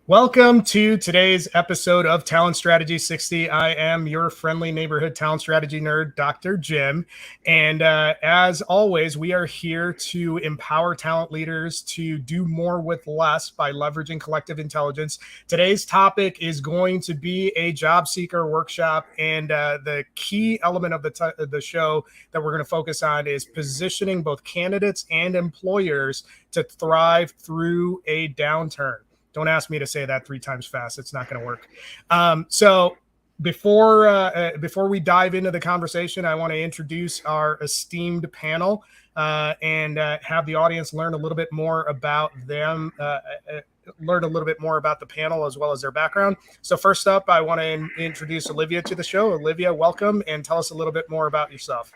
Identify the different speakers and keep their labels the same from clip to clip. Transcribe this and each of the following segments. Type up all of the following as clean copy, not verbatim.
Speaker 1: Welcome to today's episode of Talent Strategy 60. I am your friendly neighborhood talent strategy nerd, Dr. Jim. And as always, we are here to empower talent leaders to do more with less by leveraging collective intelligence. Today's topic is going to be a job seeker workshop. And the key element of the show that we're going to focus on is positioning both candidates and employers to thrive through a downturn. Don't ask me to say that 3 times fast. It's not going to work. So before we dive into the conversation, I want to introduce our esteemed panel and have the audience learn a little bit more about them, learn a little bit more about the panel as well as their background. So first up, I want to introduce Olivia to the show. Olivia, welcome, and tell us a little bit more about yourself.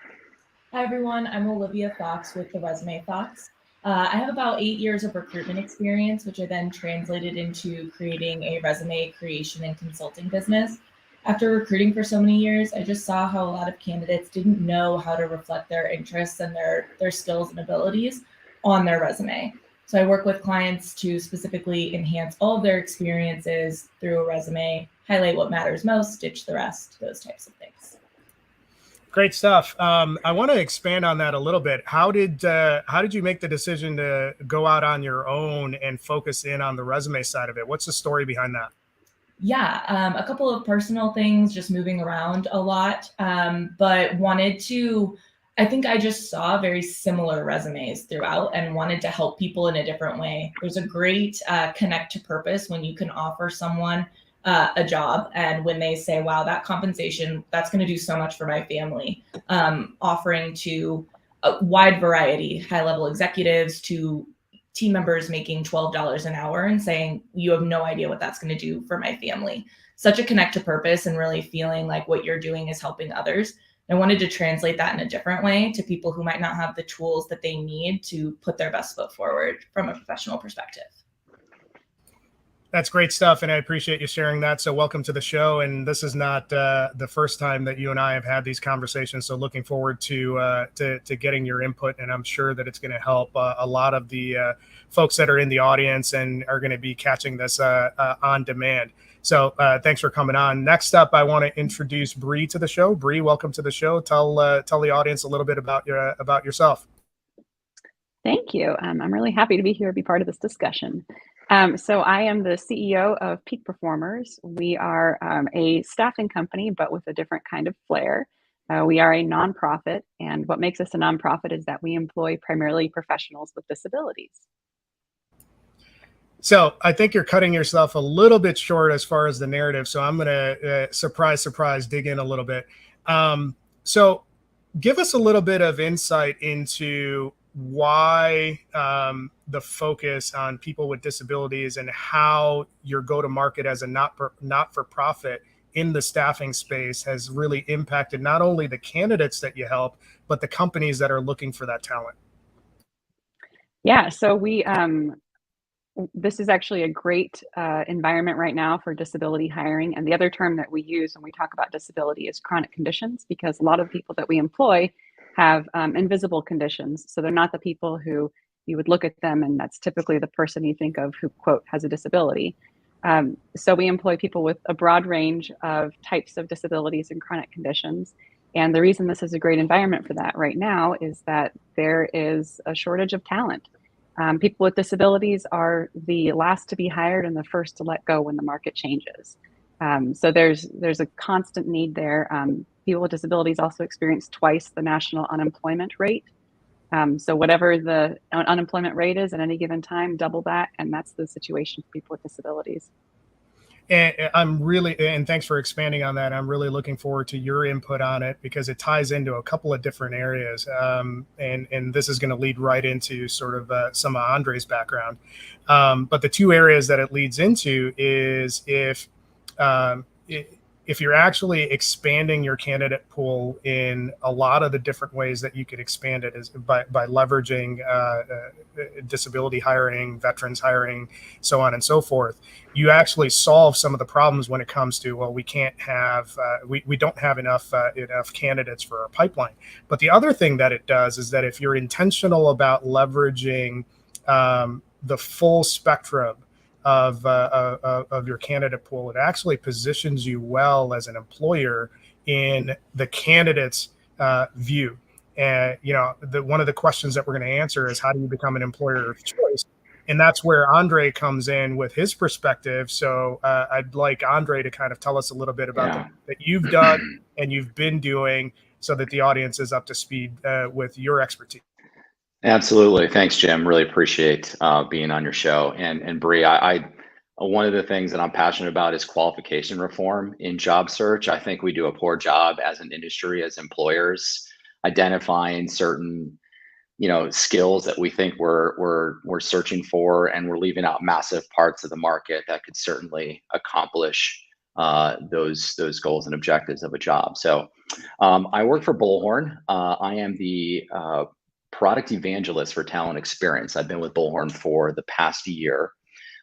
Speaker 2: Hi, everyone. I'm Olivia Fox with the Resume Fox. I have about 8 years of recruitment experience, which I then translated into creating a resume creation and consulting business. After recruiting for so many years, I just saw how a lot of candidates didn't know how to reflect their interests and their skills and abilities on their resume. So I work with clients to specifically enhance all of their experiences through a resume, highlight what matters most, ditch the rest, those types of things.
Speaker 1: Great stuff. I want to expand on that a little bit. How did you make the decision to go out on your own and focus in on the resume side of it? What's the story behind that?
Speaker 2: Yeah, a couple of personal things, just moving around a lot, but I think I just saw very similar resumes throughout and wanted to help people in a different way. There's a great connect to purpose when you can offer someone a job, and when they say, wow, that compensation, that's going to do so much for my family. Offering to a wide variety, high level executives to team members making $12 an hour and saying, you have no idea what that's going to do for my family. Such a connect to purpose and really feeling like what you're doing is helping others. I wanted to translate that in a different way to people who might not have the tools that they need to put their best foot forward from a professional perspective.
Speaker 1: That's great stuff, and I appreciate you sharing that. So welcome to the show, and this is not the first time that you and I have had these conversations, so looking forward to getting your input, and I'm sure that it's going to help a lot of the folks that are in the audience and are going to be catching this on demand. So thanks for coming on. Next up, I want to introduce Bree to the show. Bree, welcome to the show. Tell the audience a little bit about yourself.
Speaker 3: Thank you. I'm really happy to be here, be part of this discussion. So I am the CEO of Peak Performers. We are a staffing company, but with a different kind of flair. We are a nonprofit, and what makes us a nonprofit is that we employ primarily professionals with disabilities.
Speaker 1: So I think you're cutting yourself a little bit short as far as the narrative. So I'm going to, surprise, dig in a little bit. So give us a little bit of insight into why the focus on people with disabilities and how your go-to-market as a not-for-profit in the staffing space has really impacted not only the candidates that you help, but the companies that are looking for that talent.
Speaker 3: Yeah, so this is actually a great environment right now for disability hiring. And the other term that we use when we talk about disability is chronic conditions, because a lot of people that we employ have invisible conditions. So they're not the people who you would look at them and that's typically the person you think of who, quote, has a disability. So we employ people with a broad range of types of disabilities and chronic conditions. And the reason this is a great environment for that right now is that there is a shortage of talent. People with disabilities are the last to be hired and the first to let go when the market changes. So there's a constant need there. People with disabilities also experience twice the national unemployment rate. So whatever the unemployment rate is at any given time, double that, and that's the situation for people with disabilities.
Speaker 1: And thanks for expanding on that. I'm really looking forward to your input on it because it ties into a couple of different areas. And this is going to lead right into sort of some of Andre's background. But the two areas that it leads into is if you're actually expanding your candidate pool in a lot of the different ways that you could expand it is by leveraging disability hiring, veterans hiring, so on and so forth, you actually solve some of the problems when it comes to, well, we can't have, we don't have enough candidates for our pipeline. But the other thing that it does is that if you're intentional about leveraging the full spectrum of your candidate pool, it actually positions you well as an employer in the candidate's view. And one of the questions that we're going to answer is, how do you become an employer of choice? And that's where Andre comes in with his perspective. So I'd like Andre to kind of tell us a little bit about that you've done and you've been doing, so that the audience is up to speed with your expertise.
Speaker 4: Absolutely. Thanks, Jim. Really appreciate being on your show. And Bree, I one of the things that I'm passionate about is qualification reform in job search. I think we do a poor job as an industry, as employers, identifying certain skills that we think we're searching for, and we're leaving out massive parts of the market that could certainly accomplish those goals and objectives of a job. So I work for Bullhorn. I am the product evangelist for talent experience. I've been with Bullhorn for the past year.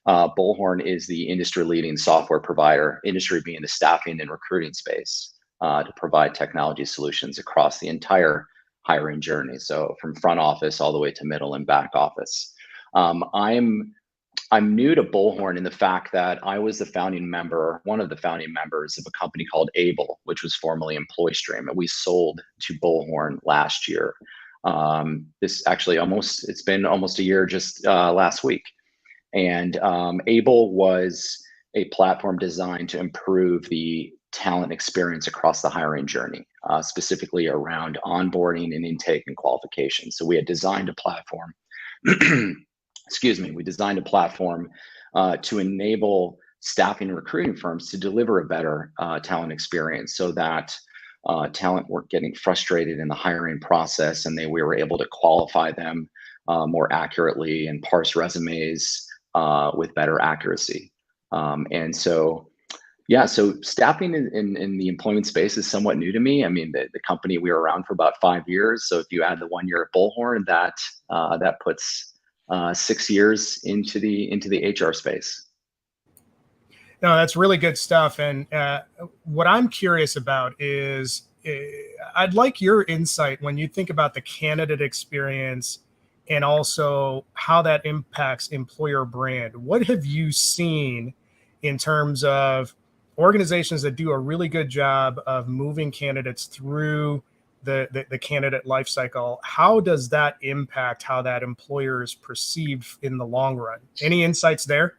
Speaker 4: Bullhorn is the industry leading software provider, industry being the staffing and recruiting space, to provide technology solutions across the entire hiring journey. So from front office all the way to middle and back office. I'm new to Bullhorn in the fact that I was one of the founding members of a company called Able, which was formerly EmployStream, and we sold to Bullhorn last year. It's been almost a year just last week. And Able was a platform designed to improve the talent experience across the hiring journey, specifically around onboarding and intake and qualification. So we had designed a platform, we designed a platform to enable staffing and recruiting firms to deliver a better talent experience, so that talent weren't getting frustrated in the hiring process, and we were able to qualify them more accurately and parse resumes with better accuracy. So staffing in the employment space is somewhat new to me. I mean, the company, we were around for about 5 years. So if you add the 1 year at Bullhorn, that puts 6 years into the HR space.
Speaker 1: No, that's really good stuff. And what I'm curious about is, I'd like your insight when you think about the candidate experience and also how that impacts employer brand. What have you seen in terms of organizations that do a really good job of moving candidates through the candidate life cycle? How does that impact how that employer is perceived in the long run? Any insights there?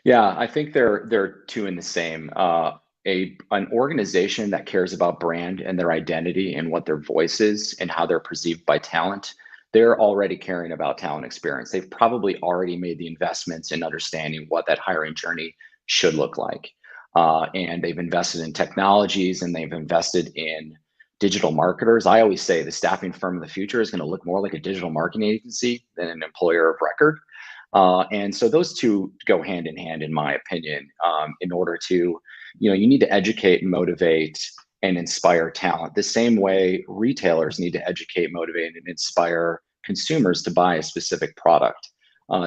Speaker 4: Yeah, I think they're two in the same. An organization that cares about brand and their identity and what their voice is and how they're perceived by talent, they're already caring about talent experience. They've probably already made the investments in understanding what that hiring journey should look like. And they've invested in technologies, and they've invested in digital marketers. I always say the staffing firm of the future is going to look more like a digital marketing agency than an employer of record. And so those two go hand in hand, in my opinion, in order to, you need to educate, motivate, and inspire talent the same way retailers need to educate, motivate, and inspire consumers to buy a specific product.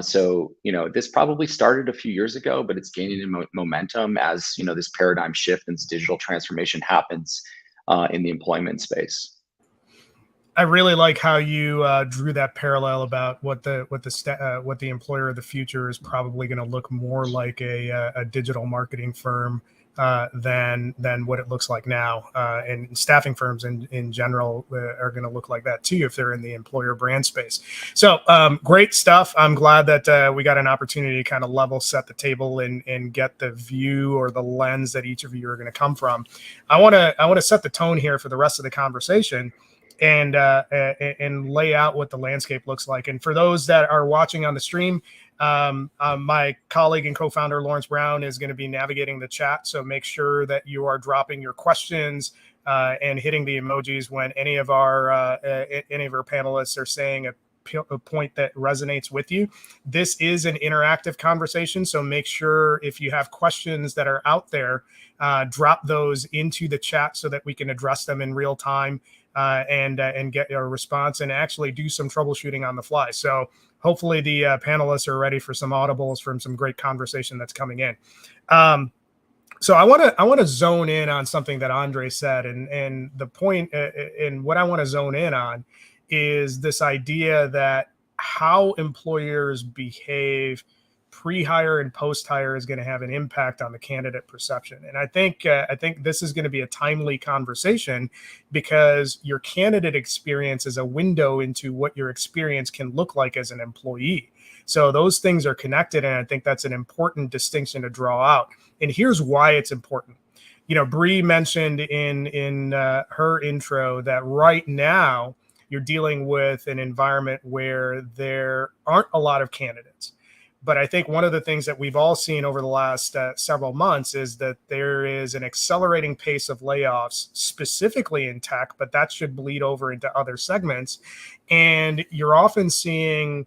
Speaker 4: So this probably started a few years ago, but it's gaining in momentum as, this paradigm shift and this digital transformation happens in the employment space.
Speaker 1: I really like how you drew that parallel about what the employer of the future is probably going to look more like a digital marketing firm than what it looks like now. And staffing firms in general are going to look like that too if they're in the employer brand space. So great stuff. I'm glad that we got an opportunity to kind of level set the table and get the view or the lens that each of you are going to come from. I want to set the tone here for the rest of the conversation and lay out what the landscape looks like. And for those that are watching on the stream, my colleague and co-founder Lawrence Brown is going to be navigating the chat. So make sure that you are dropping your questions and hitting the emojis when any of our panelists are saying a point that resonates with you. This is an interactive conversation, so make sure if you have questions that are out there, drop those into the chat so that we can address them in real time. And get a response and actually do some troubleshooting on the fly. So hopefully the panelists are ready for some audibles from some great conversation that's coming in. So I want to zone in on something that Andre said, and the point and what I want to zone in on is this idea that how employers behave pre-hire and post-hire is going to have an impact on the candidate perception. And I think this is going to be a timely conversation, because your candidate experience is a window into what your experience can look like as an employee. So those things are connected, and I think that's an important distinction to draw out. And here's why it's important. Bree mentioned in her intro that right now you're dealing with an environment where there aren't a lot of candidates. But I think one of the things that we've all seen over the last several months is that there is an accelerating pace of layoffs, specifically in tech, but that should bleed over into other segments. And you're often seeing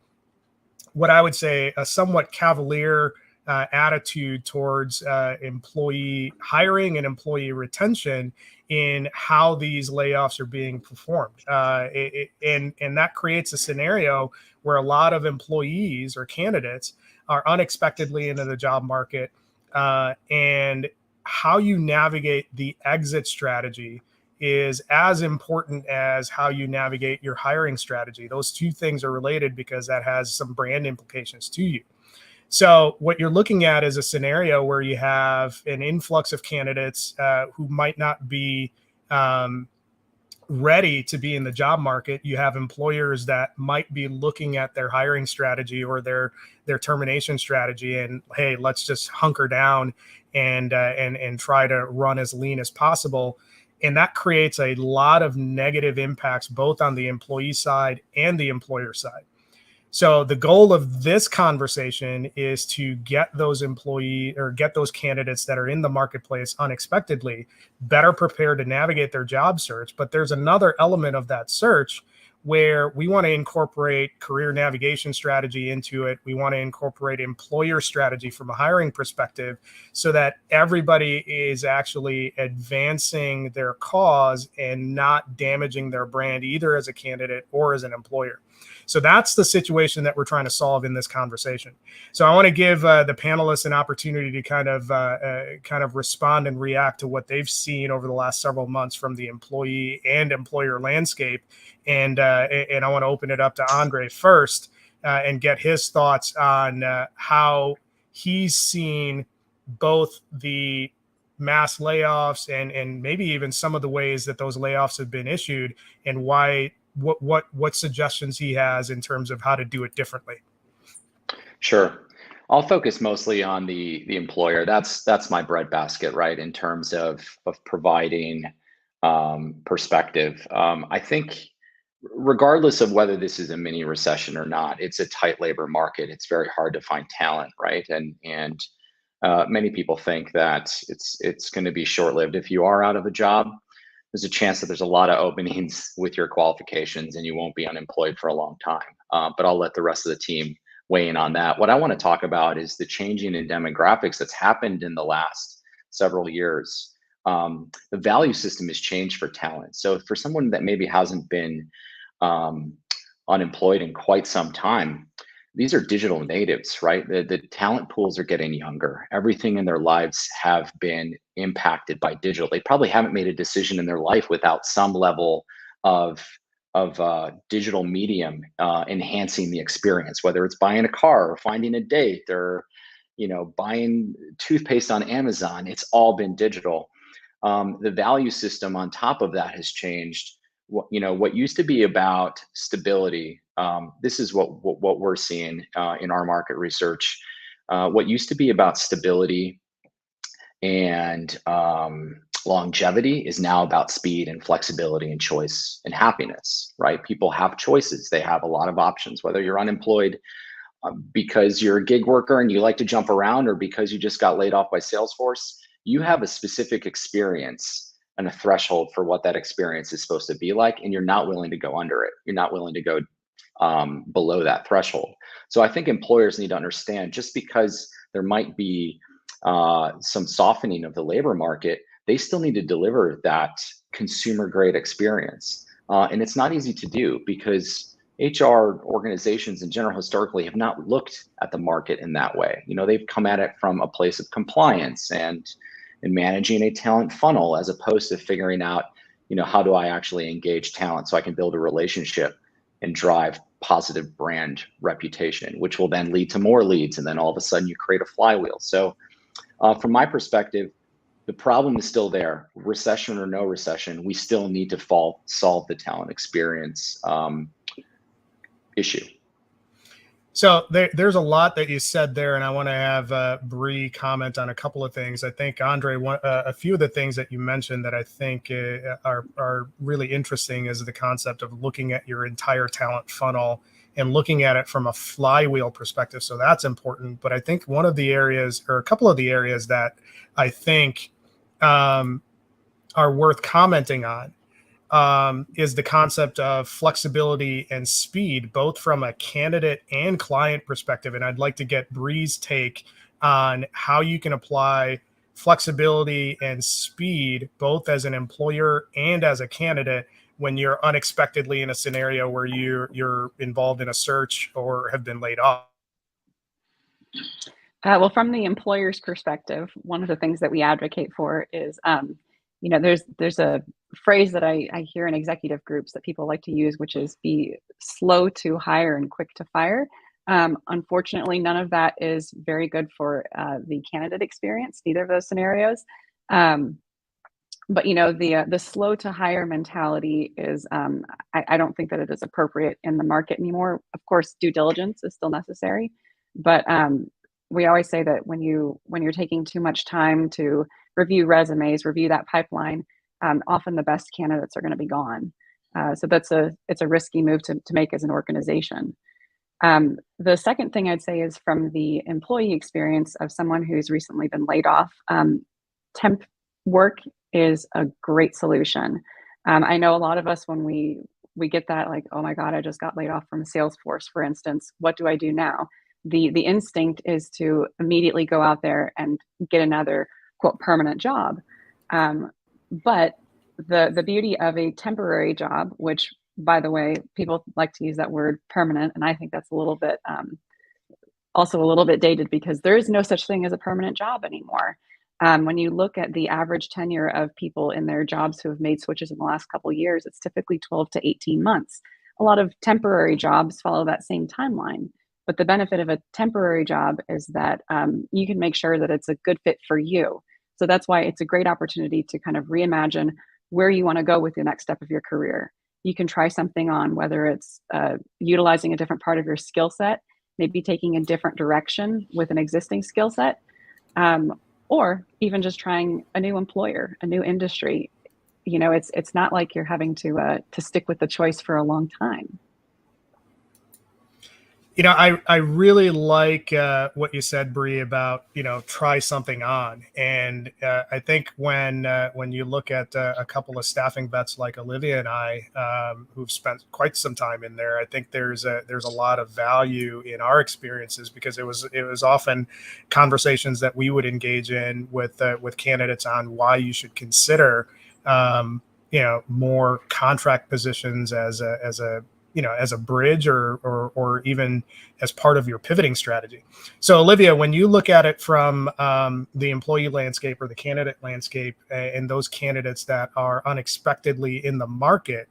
Speaker 1: what I would say a somewhat cavalier attitude towards employee hiring and employee retention in how these layoffs are being performed. And that creates a scenario where a lot of employees or candidates are unexpectedly into the job market. And how you navigate the exit strategy is as important as how you navigate your hiring strategy. Those two things are related because that has some brand implications to you. So what you're looking at is a scenario where you have an influx of candidates who might not be ready to be in the job market. You have employers that might be looking at their hiring strategy or their termination strategy, and hey, let's just hunker down and try to run as lean as possible. And that creates a lot of negative impacts both on the employee side and the employer side. So the goal of this conversation is to get those candidates that are in the marketplace unexpectedly better prepared to navigate their job search. But there's another element of that search where we want to incorporate career navigation strategy into it. We want to incorporate employer strategy from a hiring perspective so that everybody is actually advancing their cause and not damaging their brand either as a candidate or as an employer. So that's the situation that we're trying to solve in this conversation. So I want to give the panelists an opportunity to kind of respond and react to what they've seen over the last several months from the employee and employer landscape. And I want to open it up to Andre first and get his thoughts on how he's seen both the mass layoffs and maybe even some of the ways that those layoffs have been issued, and why what suggestions he has in terms of how to do it differently.
Speaker 4: Sure. I'll focus mostly on the employer. That's my breadbasket, right? In terms of providing perspective. I think regardless of whether this is a mini recession or not, it's a tight labor market. It's very hard to find talent, right? And many people think that it's going to be short-lived. If you are out of a job, there's a chance that there's a lot of openings with your qualifications and you won't be unemployed for a long time. But I'll let the rest of the team weigh in on that. What I want to talk about is the changing in demographics that's happened in the last several years. The value system has changed for talent. So for someone that maybe hasn't been unemployed in quite some time, these are digital natives, right? The talent pools are getting younger. Everything in their lives have been impacted by digital. They probably haven't made a decision in their life without some level of digital medium enhancing the experience, whether it's buying a car or finding a date or buying toothpaste on Amazon. It's all been digital. The value system on top of that has changed. What used to be about stability, this is what we're seeing in our market research. What used to be about stability and longevity is now about speed and flexibility and choice and happiness, right? People have choices. They have a lot of options, whether you're unemployed because you're a gig worker and you like to jump around, or because you just got laid off by Salesforce. You have a specific experience and a threshold for what that experience is supposed to be like, and you're not willing to go under it. You're not willing to go below that threshold. So I think employers need to understand, just because there might be some softening of the labor market, they still need to deliver that consumer grade experience. And it's not easy to do because HR organizations in general historically have not looked at the market in that way. They've come at it from a place of compliance and managing a talent funnel, as opposed to figuring out, how do I actually engage talent so I can build a relationship and drive positive brand reputation, which will then lead to more leads. And then all of a sudden you create a flywheel. So from my perspective, the problem is still there. Recession or no recession, we still need to solve the talent experience issue.
Speaker 1: So there's a lot that you said there, and I want to have Bree comment on a couple of things. I think, Andre, a few of the things that you mentioned that I think are really interesting is the concept of looking at your entire talent funnel and looking at it from a flywheel perspective. So that's important. But I think one of the areas, or a couple of the areas that I think are worth commenting on is the concept of flexibility and speed, both from a candidate and client perspective. And I'd like to get Bree's take on how you can apply flexibility and speed, both as an employer and as a candidate, when you're unexpectedly in a scenario where you're involved in a search or have been laid off.
Speaker 3: Well, from the employer's perspective, one of the things that we advocate for is, there's a phrase that I hear in executive groups that people like to use, which is be slow to hire and quick to fire. Unfortunately, none of that is very good for the candidate experience, neither of those scenarios. But the slow to hire mentality is, I don't think that it is appropriate in the market anymore. Of course, due diligence is still necessary, but we always say that when you're taking too much time to review resumes, review that pipeline, often the best candidates are going to be gone. So it's a risky move to make as an organization. The second thing I'd say is from the employee experience of someone who's recently been laid off, temp work is a great solution. I know a lot of us, when we get that, like, oh my God, I just got laid off from Salesforce, for instance, what do I do now? The instinct is to immediately go out there and get another, quote, permanent job. But the beauty of a temporary job, which, by the way, people like to use that word permanent, and I think that's a little bit also a little bit dated, because there is no such thing as a permanent job anymore. When you look at the average tenure of people in their jobs who have made switches in the last couple of years, it's typically 12 to 18 months. A lot of temporary jobs follow that same timeline. But the benefit of a temporary job is that you can make sure that it's a good fit for you. So that's why it's a great opportunity to kind of reimagine where you want to go with the next step of your career. You can try something on, whether it's utilizing a different part of your skill set, maybe taking a different direction with an existing skill set, or even just trying a new employer, a new industry. It's not like you're having to stick with the choice for a long time.
Speaker 1: I really like what you said, Bree, about, try something on. And I think when you look at a couple of staffing vets like Olivia and I, who've spent quite some time in there, I think there's a lot of value in our experiences, because it was often conversations that we would engage in with candidates on why you should consider more contract positions as a bridge or even as part of your pivoting strategy. So Olivia, when you look at it from the employee landscape or the candidate landscape, and those candidates that are unexpectedly in the market,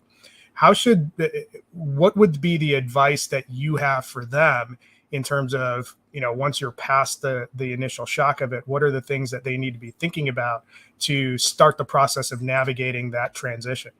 Speaker 1: what would be the advice that you have for them in terms of, once you're past the initial shock of it, what are the things that they need to be thinking about to start the process of navigating that transition?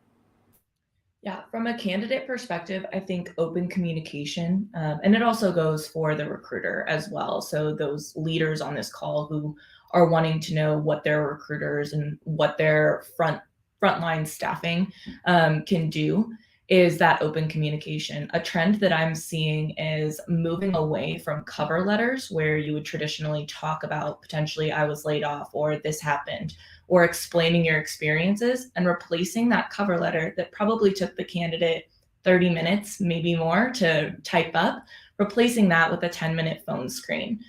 Speaker 2: Yeah, from a candidate perspective, I think open communication, and it also goes for the recruiter as well. So those leaders on this call who are wanting to know what their recruiters and what their frontline staffing can do, is that open communication. A trend that I'm seeing is moving away from cover letters, where you would traditionally talk about potentially I was laid off or this happened, or explaining your experiences, and replacing that cover letter that probably took the candidate 30 minutes, maybe more, to type up, replacing that with a 10-minute phone screen.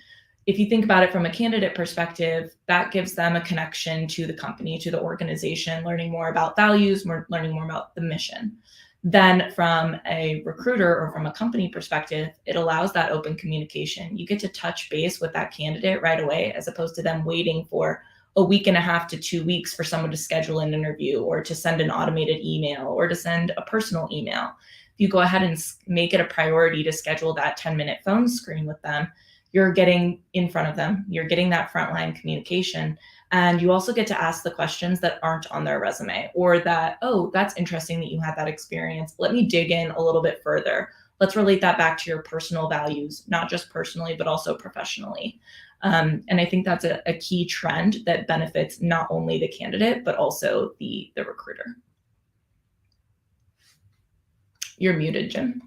Speaker 2: If you think about it from a candidate perspective, that gives them a connection to the company, to the organization, learning more about values, learning more about the mission. Then from a recruiter or from a company perspective, it allows that open communication. You get to touch base with that candidate right away, as opposed to them waiting for a week and a half to 2 weeks for someone to schedule an interview, or to send an automated email, or to send a personal email. if you go ahead and make it a priority to schedule that 10-minute phone screen with them, you're getting in front of them, you're getting that frontline communication, and you also get to ask the questions that aren't on their resume, or that, oh, that's interesting that you had that experience. Let me dig in a little bit further. Let's relate that back to your personal values, not just personally, but also professionally. And I think that's a key trend that benefits not only the candidate, but also the recruiter. You're muted, Jim.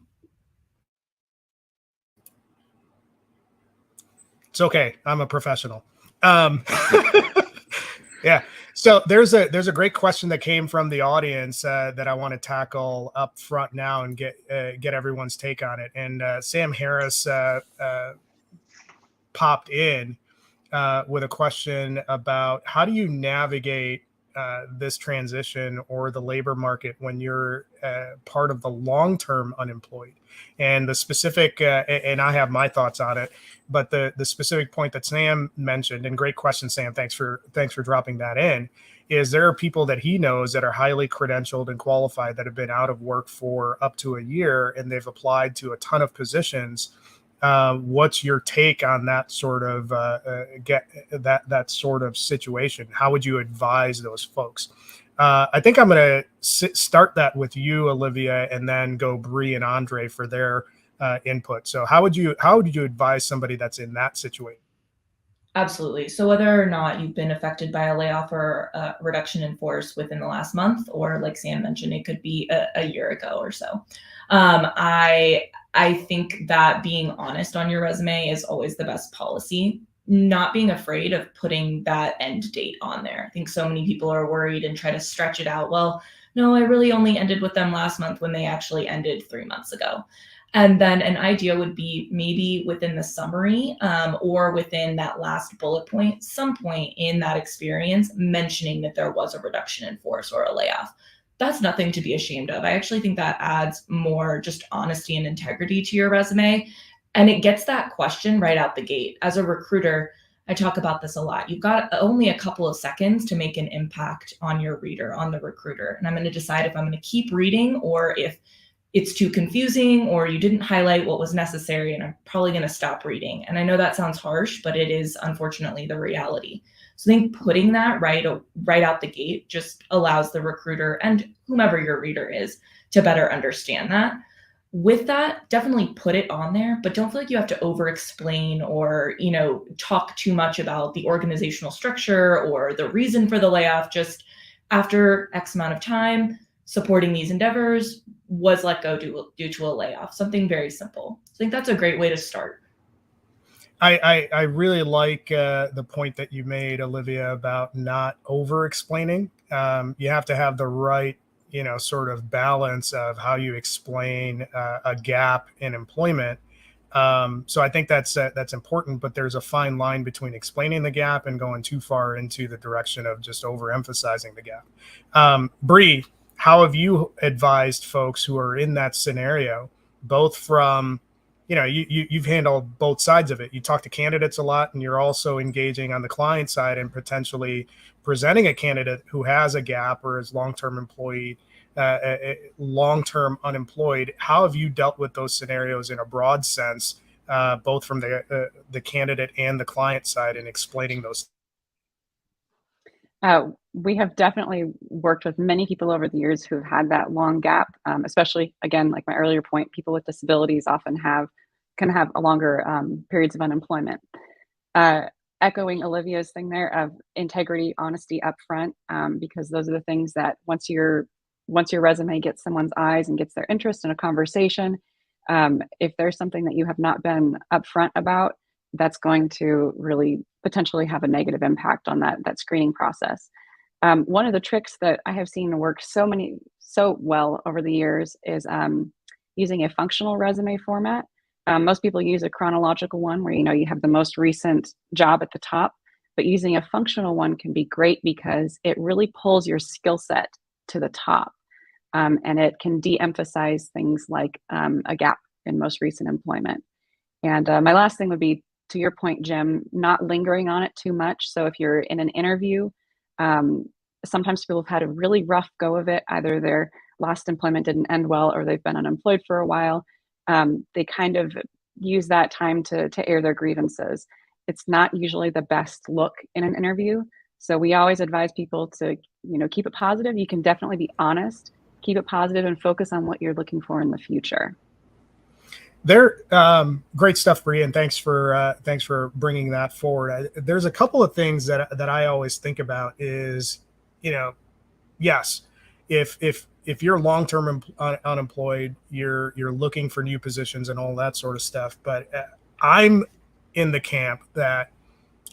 Speaker 1: It's okay. I'm a professional. Yeah. So there's a great question that came from the audience that I want to tackle up front now and get everyone's take on it. And Sam Harris popped in with a question about how do you navigate this transition or the labor market when you're part of the long-term unemployed. And the specific, and I have my thoughts on it, but the specific point that Sam mentioned, and great question, Sam, thanks for dropping that in, is there are people that he knows that are highly credentialed and qualified that have been out of work for up to a year, and they've applied to a ton of positions. What's your take on that sort of that sort of situation? How would you advise those folks? I think I'm going to start that with you, Olivia, and then go Bree and Andre for their input. So how would you advise somebody that's in that situation?
Speaker 2: Absolutely. So whether or not you've been affected by a layoff or a reduction in force within the last month, or like Sam mentioned, it could be a year ago or so. I think that being honest on your resume is always the best policy. Not being afraid of putting that end date on there. I think so many people are worried and try to stretch it out. Well, no, I really only ended with them last month when they actually ended 3 months ago. And then an idea would be maybe within the summary or within that last bullet point, some point in that experience, mentioning that there was a reduction in force or a layoff. That's nothing to be ashamed of. I actually think that adds more just honesty and integrity to your resume. And it gets that question right out the gate. As a recruiter, I talk about this a lot. You've got only a couple of seconds to make an impact on your reader, on the recruiter. And I'm going to decide if I'm going to keep reading or if it's too confusing or you didn't highlight what was necessary, and I'm probably going to stop reading. And I know that sounds harsh, but it is unfortunately the reality. So I think putting that right out the gate just allows the recruiter and whomever your reader is to better understand that. With that, definitely put it on there, but don't feel like you have to over explain or, talk too much about the organizational structure or the reason for the layoff. Just after X amount of time supporting these endeavors, was let go due to a layoff. Something very simple. I think that's a great way to start.
Speaker 1: I really like the point that you made, Olivia, about not over explaining. You have to have the right, sort of balance of how you explain a gap in employment. So I think that's important, but there's a fine line between explaining the gap and going too far into the direction of just overemphasizing the gap. Bree, how have you advised folks who are in that scenario, both from, you've handled both sides of it. You talk to candidates a lot, and you're also engaging on the client side and potentially presenting a candidate who has a gap or is long-term unemployed. How have you dealt with those scenarios in a broad sense, both from the candidate and the client side, in explaining those?
Speaker 3: We have definitely worked with many people over the years who've had that long gap, especially, again, like my earlier point, people with disabilities often can have a longer periods of unemployment. Echoing Olivia's thing there of integrity, honesty up front, because those are the things that once your resume gets someone's eyes and gets their interest in a conversation, if there's something that you have not been upfront about, that's going to really potentially have a negative impact on that screening process. One of the tricks that I have seen work so well over the years is using a functional resume format. Most people use a chronological one where you have the most recent job at the top, but using a functional one can be great because it really pulls your skill set to the top, and it can de-emphasize things like a gap in most recent employment. And my last thing would be, to your point, Jim, not lingering on it too much. So if you're in an interview, sometimes people have had a really rough go of it. Either their last employment didn't end well, or they've been unemployed for a while. They kind of use that time to air their grievances. It's not usually the best look in an interview. So we always advise people to, keep it positive. You can definitely be honest, keep it positive, and focus on what you're looking for in the future.
Speaker 1: Great stuff, Bree, and thanks for bringing that forward. There's a couple of things that I always think about is, yes, if you're long-term unemployed, you're looking for new positions and all that sort of stuff. But I'm in the camp that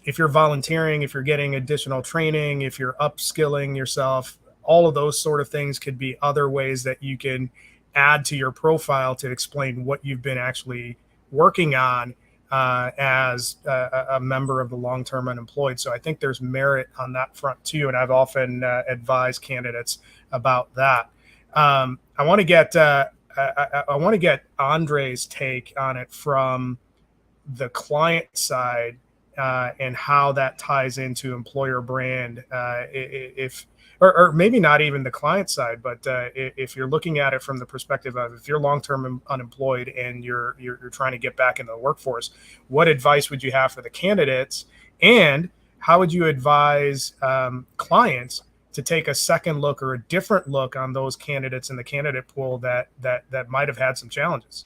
Speaker 1: if you're volunteering, if you're getting additional training, if you're upskilling yourself, all of those sort of things could be other ways that you can add to your profile to explain what you've been actually working on as a member of the long-term unemployed. So I think there's merit on that front too, and I've often advised candidates about that. I want to get Andre's take on it from the client side and how that ties into employer brand. Or maybe not even the client side, but if you're looking at it from the perspective of if you're long-term unemployed and you're trying to get back into the workforce, what advice would you have for the candidates, and how would you advise clients to take a second look or a different look on those candidates in the candidate pool that might have had some challenges?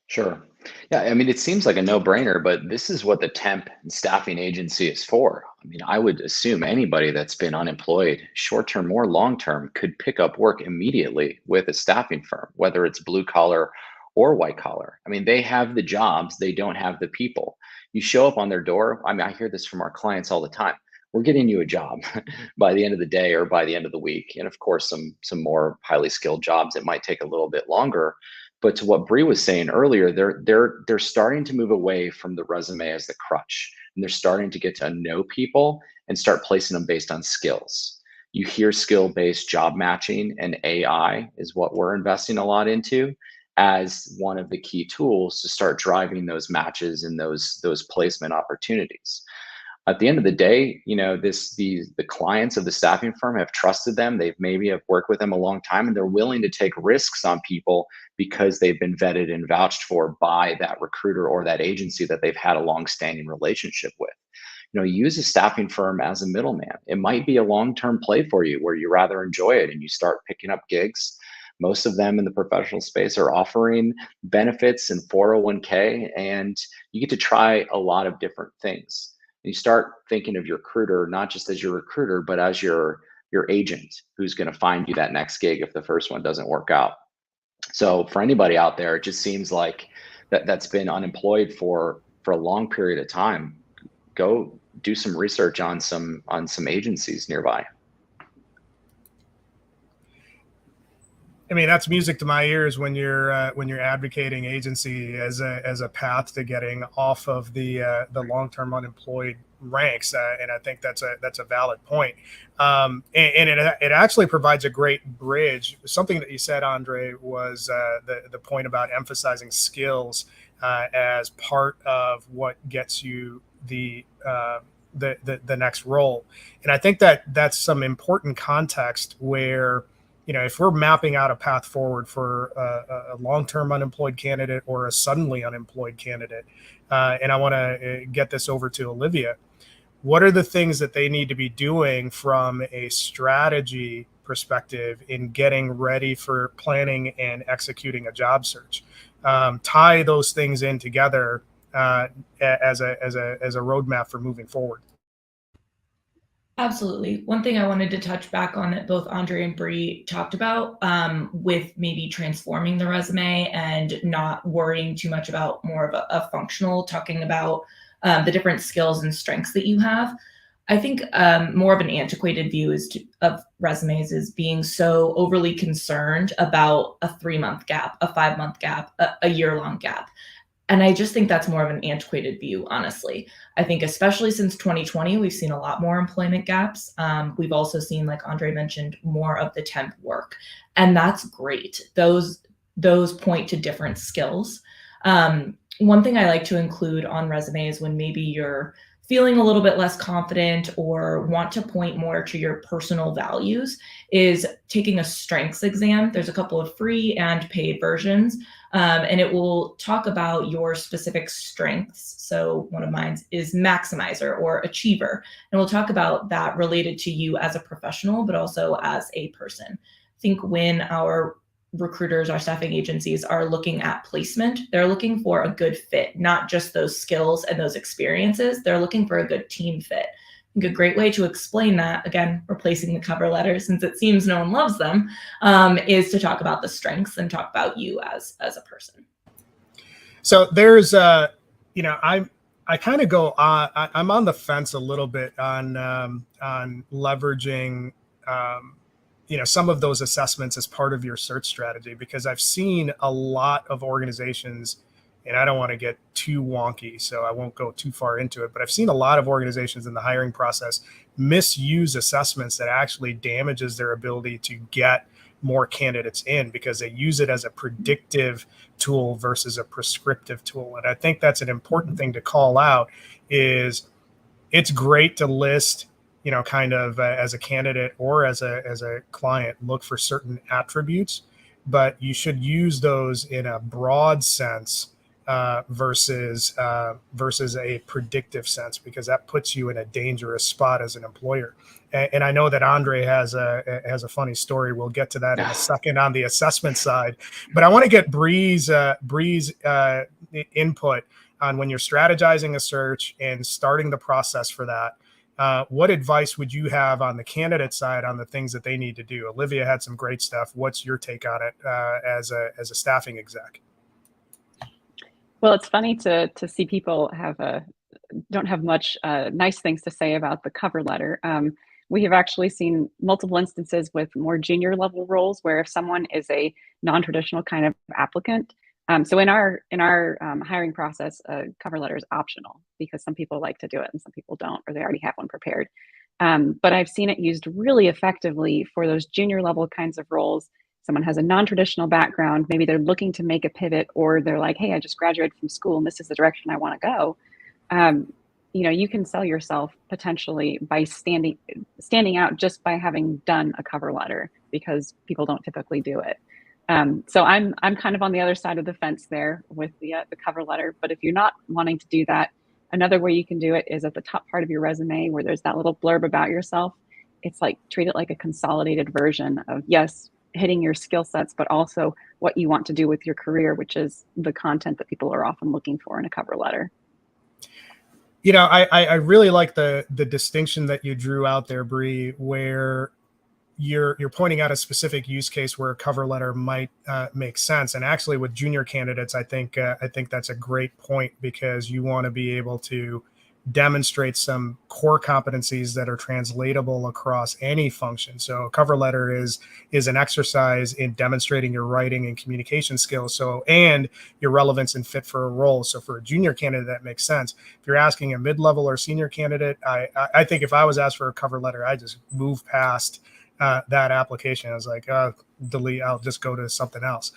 Speaker 4: Sure. Yeah, I mean, it seems like a no-brainer, but this is what the temp and staffing agency is for. I mean, I would assume anybody that's been unemployed, short-term or long-term, could pick up work immediately with a staffing firm, whether it's blue collar or white collar. I mean, they have the jobs, they don't have the people. You show up on their door. I mean, I hear this from our clients all the time. We're getting you a job by the end of the day or by the end of the week. And of course, some more highly skilled jobs, it might take a little bit longer. But to what Bree was saying earlier, they're starting to move away from the resume as the crutch, and they're starting to get to know people and start placing them based on skills. You hear skill-based job matching, and AI is what we're investing a lot into as one of the key tools to start driving those matches and those placement opportunities. At the end of the day, the clients of the staffing firm have trusted them. They've maybe have worked with them a long time, and they're willing to take risks on people because they've been vetted and vouched for by that recruiter or that agency that they've had a long-standing relationship with. Use a staffing firm as a middleman. It might be a long-term play for you where you rather enjoy it and you start picking up gigs. Most of them in the professional space are offering benefits and 401k, and you get to try a lot of different things. You start thinking of your recruiter not just as your recruiter, but as your agent who's going to find you that next gig if the first one doesn't work out. So for anybody out there, it just seems like that's been unemployed for a long period of time. Go do some research on some agencies nearby.
Speaker 1: I mean, that's music to my ears when you're advocating agency as a path to getting off of the long-term unemployed ranks, and I think that's a valid point. And it actually provides a great bridge. Something that you said, Andre, was the point about emphasizing skills as part of what gets you the next role, and I think that's some important context where, if we're mapping out a path forward for a long-term unemployed candidate or a suddenly unemployed candidate, and I want to get this over to Olivia, what are the things that they need to be doing from a strategy perspective in getting ready for planning and executing a job search? Tie those things in together as a roadmap for moving forward.
Speaker 2: Absolutely. One thing I wanted to touch back on that both Andre and Bree talked about with maybe transforming the resume and not worrying too much about more of a functional, talking about the different skills and strengths that you have. I think more of an antiquated view of resumes is being so overly concerned about a 3-month gap, a 5-month gap, a year-long gap. And I just think that's more of an antiquated view, honestly. I think especially since 2020, we've seen a lot more employment gaps. We've also seen, like Andre mentioned, more of the temp work. And that's great. Those point to different skills. one thing I like to include on resumes when maybe you're feeling a little bit less confident or want to point more to your personal values is taking a strengths exam. There's a couple of free and paid versions, and it will talk about your specific strengths. So one of mine is maximizer or achiever, and we'll talk about that related to you as a professional, but also as a person. I think when our recruiters, our staffing agencies are looking at placement, they're looking for a good fit, not just those skills and those experiences. They're looking for a good team fit. I think a great way to explain that, again, replacing the cover letter since it seems no one loves them, is to talk about the strengths and talk about you as a person.
Speaker 1: So there's I kind of go on. I'm on the fence a little bit on leveraging some of those assessments as part of your search strategy, because I've seen a lot of organizations, and I don't want to get too wonky, so I won't go too far into it, but I've seen a lot of organizations in the hiring process misuse assessments that actually damages their ability to get more candidates in, because they use it as a predictive tool versus a prescriptive tool. And I think that's an important thing to call out. Is it's great to list, kind of as a candidate or as a client, look for certain attributes, but you should use those in a broad sense versus a predictive sense, because that puts you in a dangerous spot as an employer. And I know that Andre has a funny story. We'll get to that in a second on the assessment side, but I want to get Bree's input on when you're strategizing a search and starting the process for that. What advice would you have on the candidate side on the things that they need to do? Olivia had some great stuff. What's your take on it as a staffing exec?
Speaker 3: Well, it's funny to see people don't have much nice things to say about the cover letter. We have actually seen multiple instances with more junior level roles where if someone is a non-traditional kind of applicant, so in our hiring process, a cover letter is optional because some people like to do it and some people don't, or they already have one prepared. But I've seen it used really effectively for those junior level kinds of roles. Someone has a non-traditional background, maybe they're looking to make a pivot, or they're like, hey, I just graduated from school and this is the direction I want to go. You can sell yourself potentially by standing out just by having done a cover letter, because people don't typically do it. So I'm kind of on the other side of the fence there with the cover letter. But if you're not wanting to do that, another way you can do it is at the top part of your resume where there's that little blurb about yourself. It's like, treat it like a consolidated version of, yes, hitting your skill sets, but also what you want to do with your career, which is the content that people are often looking for in a cover letter.
Speaker 1: I really like the distinction that you drew out there, Bree, where you're pointing out a specific use case where a cover letter might make sense. And actually with junior candidates, I think that's a great point, because you want to be able to demonstrate some core competencies that are translatable across any function. So a cover letter is an exercise in demonstrating your writing and communication skills, and your relevance and fit for a role. So for a junior candidate, that makes sense. If you're asking a mid-level or senior candidate, I think if I was asked for a cover letter, I just move past that application. I was like, delete, I'll just go to something else.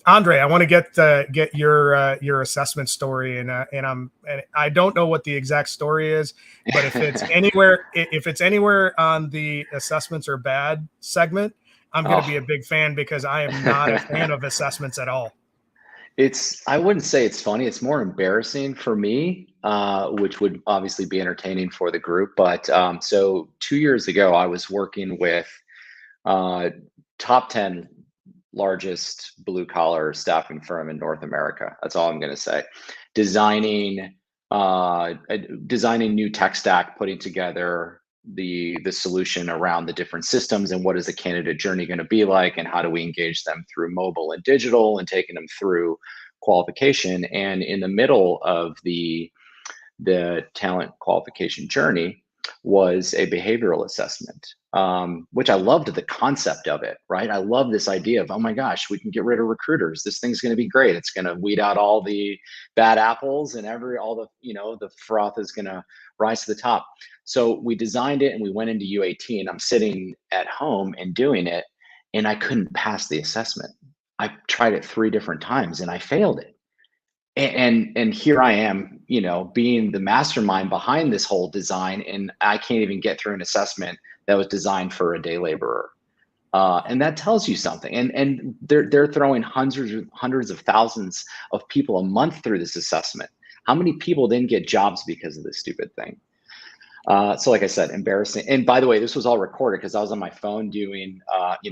Speaker 1: Andre, I want to get your assessment story, and I don't know what the exact story is, but if it's anywhere on the assessments are bad segment, I'm going to be a big fan, because I am not a fan of assessments at all.
Speaker 4: I wouldn't say it's funny. It's more embarrassing for me, which would obviously be entertaining for the group. But so 2 years ago, I was working with top 10 largest blue collar staffing firm in North America. That's all I'm going to say. Designing new tech stack, putting together the solution around the different systems, and what is the candidate journey going to be like, and how do we engage them through mobile and digital, and taking them through qualification. And in the middle of the talent qualification journey was a behavioral assessment, which I loved the concept of it, right? I love this idea of, oh my gosh, we can get rid of recruiters. This thing's going to be great. It's going to weed out all the bad apples, and the froth is going to rise to the top. So we designed it and we went into UAT, and I'm sitting at home and doing it, and I couldn't pass the assessment. I tried it 3 different times and I failed it. and here I am, being the mastermind behind this whole design, and I can't even get through an assessment that was designed for a day laborer. And that tells you something. And they're throwing hundreds of thousands of people a month through this assessment. How many people didn't get jobs because of this stupid thing? So like I said, embarrassing. And by the way, this was all recorded because I was on my phone doing,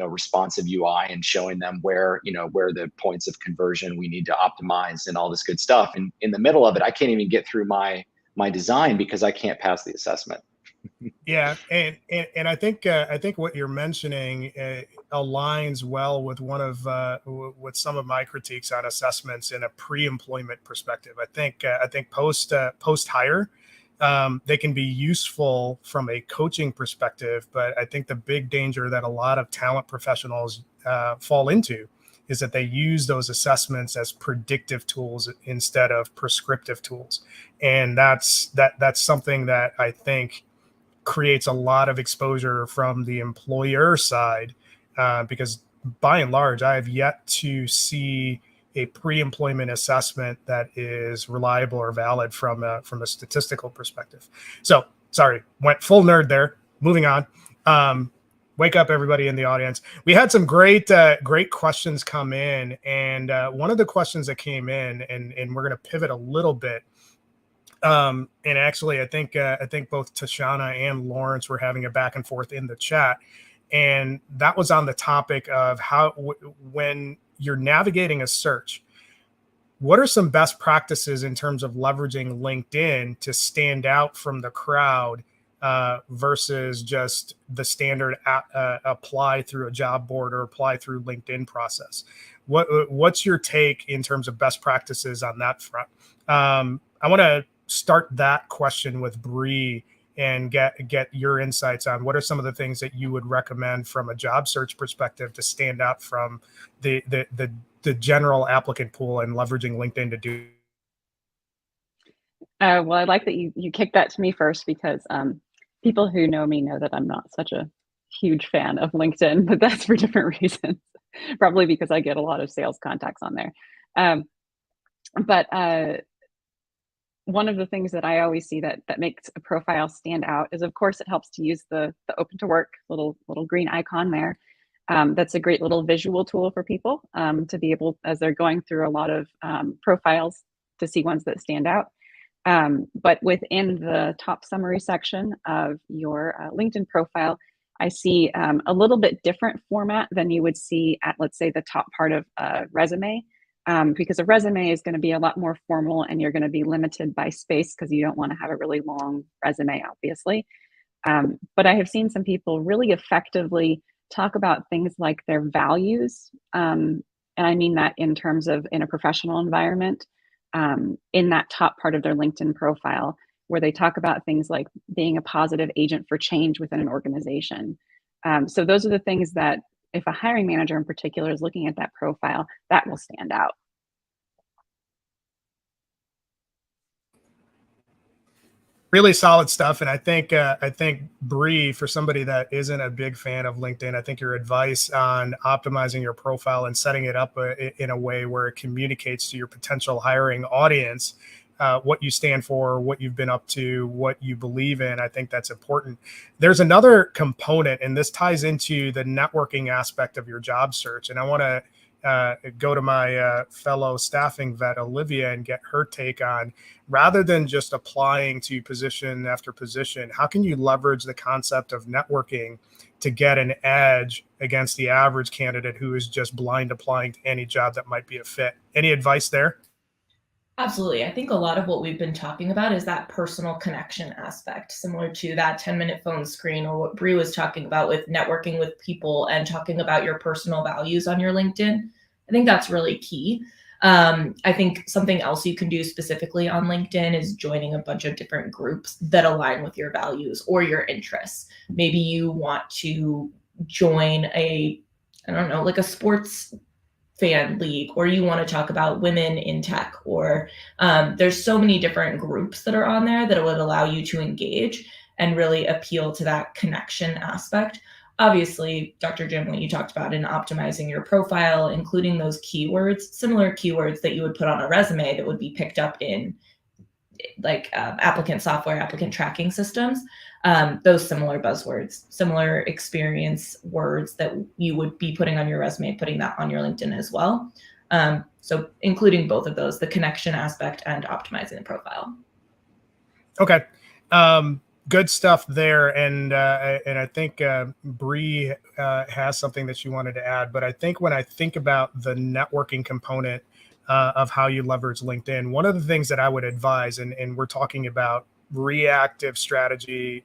Speaker 4: responsive UI and showing them where the points of conversion we need to optimize and all this good stuff. And in the middle of it, I can't even get through my design because I can't pass the assessment.
Speaker 1: Yeah, and I think what you're mentioning aligns well with one of with some of my critiques on assessments in a pre-employment perspective. I think post hire, they can be useful from a coaching perspective, but I think the big danger that a lot of talent professionals fall into is that they use those assessments as predictive tools instead of prescriptive tools, and that's something that I think creates a lot of exposure from the employer side, because by and large, I have yet to see a pre-employment assessment that is reliable or valid from a statistical perspective. So sorry, went full nerd there. Moving on. Wake up, everybody in the audience. We had some great questions come in, and one of the questions that came in, and we're going to pivot a little bit. And actually, I think both Tashana and Lawrence were having a back and forth in the chat, and that was on the topic of how when you're navigating a search, what are some best practices in terms of leveraging LinkedIn to stand out from the crowd versus just the standard apply through a job board or apply through LinkedIn process. What's your take in terms of best practices on that front? I want to start that question with Bree and get your insights on what are some of the things that you would recommend from a job search perspective to stand out from the general applicant pool and leveraging LinkedIn to do.
Speaker 3: Well, I like that you kicked that to me first because people who know me know that I'm not such a huge fan of LinkedIn, but that's for different reasons. Probably because I get a lot of sales contacts on there. But one of the things that I always see that makes a profile stand out is, of course, it helps to use the open to work little green icon there. That's a great little visual tool for people to be able, as they're going through a lot of profiles, to see ones that stand out. But within the top summary section of your LinkedIn profile, I see a little bit different format than you would see at, let's say, the top part of a resume. Because a resume is going to be a lot more formal and you're going to be limited by space because you don't want to have a really long resume, obviously. But I have seen some people really effectively talk about things like their values. And I mean that in terms of in a professional environment, in that top part of their LinkedIn profile, where they talk about things like being a positive agent for change within an organization. So those are the things that if a hiring manager in particular is looking at that profile, that will stand out.
Speaker 1: Really solid stuff. And I think Bree, for somebody that isn't a big fan of LinkedIn, I think your advice on optimizing your profile and setting it up in a way where it communicates to your potential hiring audience what you stand for, what you've been up to, what you believe in. I think that's important. There's another component, and this ties into the networking aspect of your job search. And I want to go to my fellow staffing vet, Olivia, and get her take on, rather than just applying to position after position, how can you leverage the concept of networking to get an edge against the average candidate who is just blind applying to any job that might be a fit? Any advice there?
Speaker 2: Absolutely. I think a lot of what we've been talking about is that personal connection aspect, similar to that 10-minute phone screen, or what Bree was talking about with networking with people and talking about your personal values on your LinkedIn. I think that's really key. I think something else you can do specifically on LinkedIn is joining a bunch of different groups that align with your values or your interests. Maybe you want to join like a sports fan league, or you want to talk about women in tech, or there's so many different groups that are on there that would allow you to engage and really appeal to that connection aspect. obviously, Dr. Jim, what you talked about in optimizing your profile, including those keywords, similar keywords that you would put on a resume that would be picked up in like applicant software, applicant tracking systems, those similar buzzwords, similar experience words that you would be putting on your resume, putting that on your LinkedIn as well. So including both of those, the connection aspect and optimizing the profile.
Speaker 1: Okay. Good stuff there. And I think Bree has something that she wanted to add. But I think when I think about the networking component of how you leverage LinkedIn, one of the things that I would advise, and we're talking about reactive strategy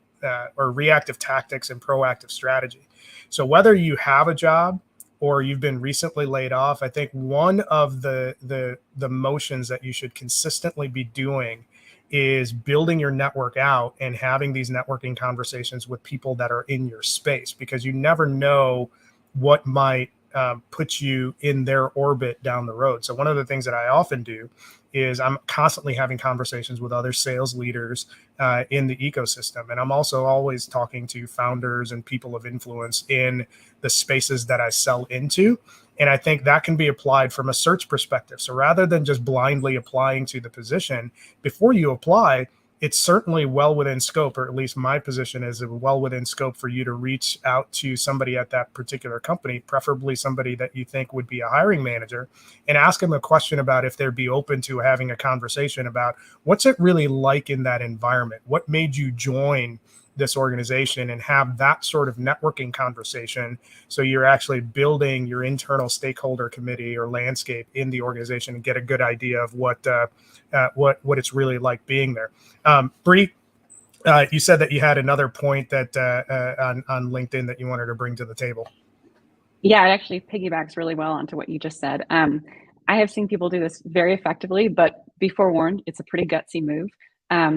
Speaker 1: or reactive tactics and proactive strategy. So whether you have a job or you've been recently laid off, I think one of the motions that you should consistently be doing is building your network out and having these networking conversations with people that are in your space, because you never know what might put you in their orbit down the road. So one of the things that I often do is I'm constantly having conversations with other sales leaders in the ecosystem. And I'm also always talking to founders and people of influence in the spaces that I sell into. And I think that can be applied from a search perspective. So rather than just blindly applying to the position, before you apply, it's certainly well within scope, or at least my position is well within scope for you to reach out to somebody at that particular company, preferably somebody that you think would be a hiring manager, and ask them a question about if they'd be open to having a conversation about what's it really like in that environment? What made you join this organization, and have that sort of networking conversation. So you're actually building your internal stakeholder committee or landscape in the organization and get a good idea of what it's really like being there. Bree, you said that you had another point that on LinkedIn that you wanted to bring to the table.
Speaker 3: Yeah, it actually piggybacks really well onto what you just said. I have seen people do this very effectively, but be forewarned, it's a pretty gutsy move.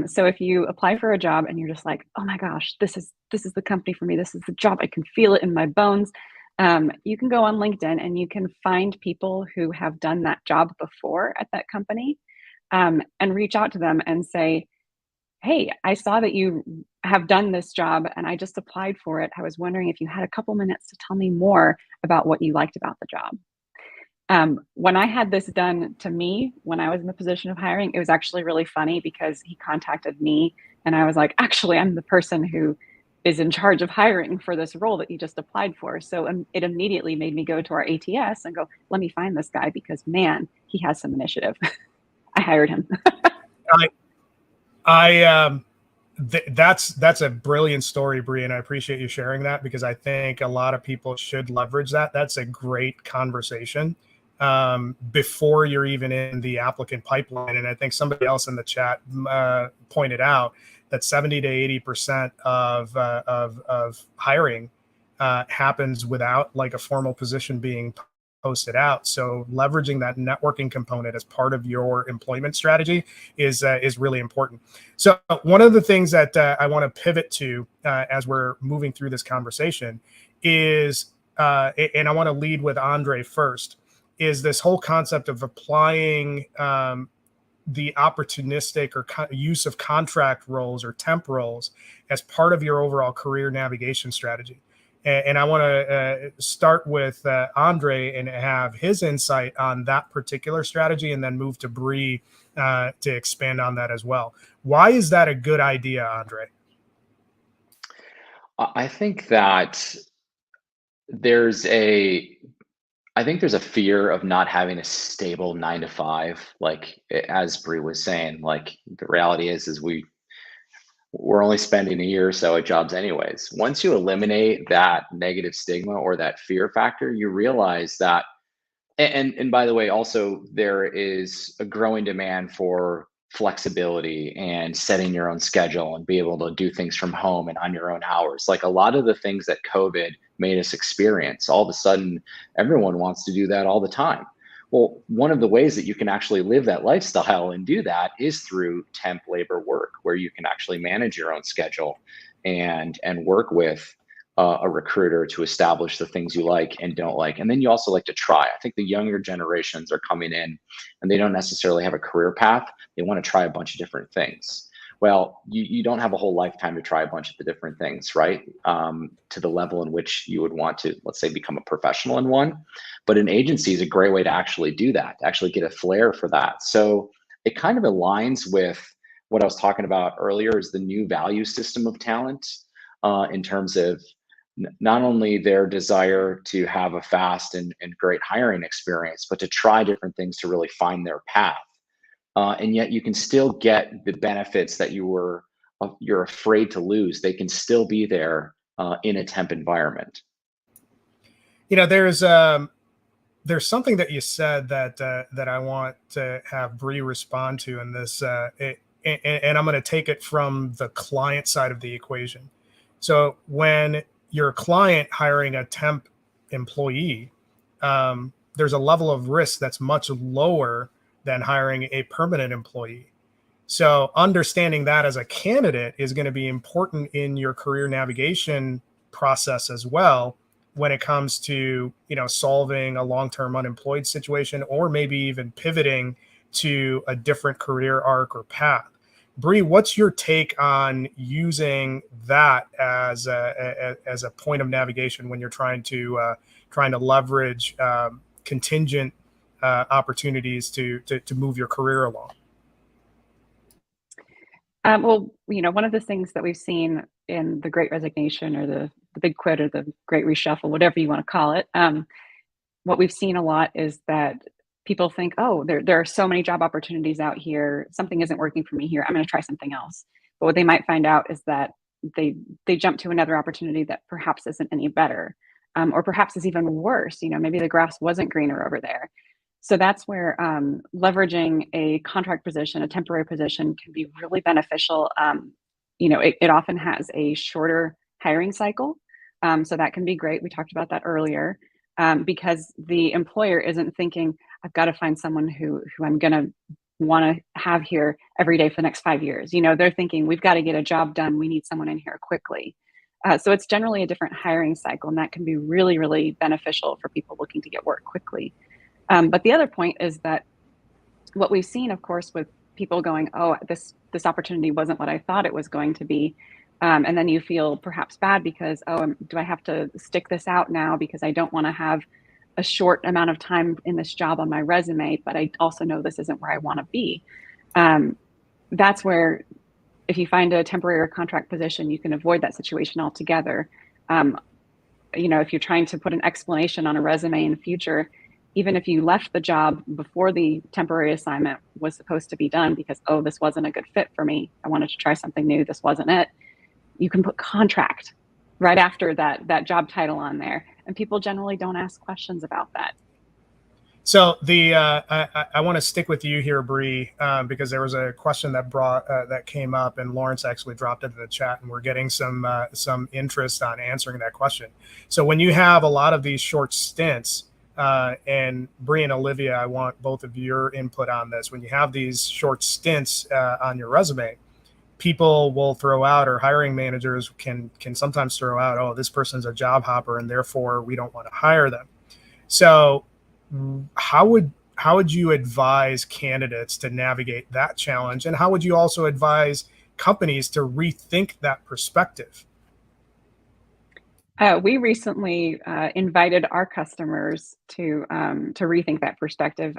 Speaker 3: So if you apply for a job and you're just like, oh my gosh, this is the company for me, this is the job, I can feel it in my bones. You can go on LinkedIn and you can find people who have done that job before at that company, and reach out to them and say, hey, I saw that you have done this job and I just applied for it. I was wondering if you had a couple minutes to tell me more about what you liked about the job. When I had this done to me, when I was in the position of hiring, it was actually really funny because he contacted me and I was like, actually, I'm the person who is in charge of hiring for this role that you just applied for. So it immediately made me go to our ATS and go, let me find this guy because, man, he has some initiative. I hired him.
Speaker 1: That's a brilliant story, Bree, and I appreciate you sharing that, because I think a lot of people should leverage that. That's a great conversation before you're even in the applicant pipeline. And I think somebody else in the chat pointed out that 70 to 80% of hiring happens without like a formal position being posted out. So leveraging that networking component as part of your employment strategy is really important. So one of the things that I want to pivot to as we're moving through this conversation is, and I want to lead with Andre first, is this whole concept of applying the opportunistic or use of contract roles or temp roles as part of your overall career navigation strategy. And I want to start with Andre and have his insight on that particular strategy, and then move to Bree to expand on that as well. Why is that a good idea, Andre?
Speaker 4: I think that there's a fear of not having a stable 9 to 5. Like as Bree was saying, like the reality is we're only spending a year or so at jobs anyways. Once you eliminate that negative stigma or that fear factor, you realize that, and by the way, also there is a growing demand for flexibility and setting your own schedule and be able to do things from home and on your own hours. Like a lot of the things that COVID made us experience, all of a sudden, everyone wants to do that all the time. Well, one of the ways that you can actually live that lifestyle and do that is through temp labor work, where you can actually manage your own schedule and work with a recruiter to establish the things you like and don't like. And then you also like to try. I think the younger generations are coming in and they don't necessarily have a career path. They want to try a bunch of different things. Well, you don't have a whole lifetime to try a bunch of the different things, right? To the level in which you would want to, let's say, become a professional in one. But an agency is a great way to actually do that, to actually get a flair for that. So it kind of aligns with what I was talking about earlier is the new value system of talent in terms of not only their desire to have a fast and great hiring experience, but to try different things to really find their path. And yet you can still get the benefits that you're afraid to lose. They can still be there in a temp environment.
Speaker 1: You know, there's something that you said that I want to have Bree respond to in this, and I'm going to take it from the client side of the equation. So when you're a client hiring a temp employee, there's a level of risk that's much lower than hiring a permanent employee. So understanding that as a candidate is going to be important in your career navigation process as well when it comes to, you know, solving a long-term unemployed situation or maybe even pivoting to a different career arc or path. Bree, what's your take on using that as a point of navigation when you're trying to leverage contingent opportunities to move your career along?
Speaker 3: Well, you know, one of the things that we've seen in the Great Resignation or the Big Quit or the Great Reshuffle, whatever you want to call it, what we've seen a lot is that people think, oh, there are so many job opportunities out here. Something isn't working for me here. I'm going to try something else. But what they might find out is that they jump to another opportunity that perhaps isn't any better, or perhaps is even worse. You know, maybe the grass wasn't greener over there. So that's where leveraging a contract position, a temporary position, can be really beneficial. You know, it often has a shorter hiring cycle, so that can be great. We talked about that earlier, because the employer isn't thinking, I've got to find someone who I'm going to want to have here every day for the next 5 years. You know, they're thinking, we've got to get a job done. We need someone in here quickly. So it's generally a different hiring cycle, and that can be really, really beneficial for people looking to get work quickly. But the other point is that what we've seen, of course, with people going, oh, this opportunity wasn't what I thought it was going to be. And then you feel perhaps bad because, oh, do I have to stick this out now because I don't want to have a short amount of time in this job on my resume, but I also know this isn't where I want to be. That's where if you find a temporary or contract position, you can avoid that situation altogether. You know, if you're trying to put an explanation on a resume in the future, even if you left the job before the temporary assignment was supposed to be done because, oh, this wasn't a good fit for me, I wanted to try something new, this wasn't it, you can put contract right after that job title on there. And people generally don't ask questions about that.
Speaker 1: So I want to stick with you here, Bree, because there was a question that came up, and Lawrence actually dropped it in the chat, and we're getting some interest on answering that question. So when you have a lot of these short stints, and Bree and Olivia, I want both of your input on this. When you have these short stints on your resume, people will throw out, or hiring managers can sometimes throw out, oh, this person's a job hopper and therefore we don't want to hire them. So how would you advise candidates to navigate that challenge, and how would you also advise companies to rethink that perspective?
Speaker 3: We recently invited our customers to rethink that perspective.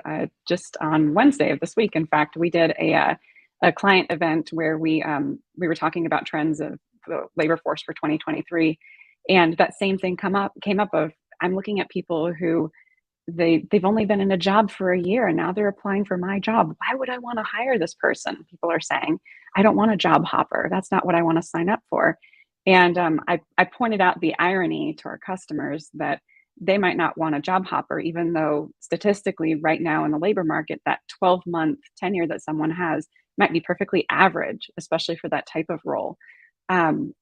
Speaker 3: Just on Wednesday of this week, in fact, we did a client event where we were talking about trends of the labor force for 2023, and that same thing came up of, I'm looking at people who they've only been in a job for a year and now they're applying for my job. Why would I want to hire this person? People are saying, I don't want a job hopper. That's not what I want to sign up for. And I pointed out the irony to our customers that they might not want a job hopper, even though statistically right now in the labor market, that 12-month tenure that someone has might be perfectly average, especially for that type of role.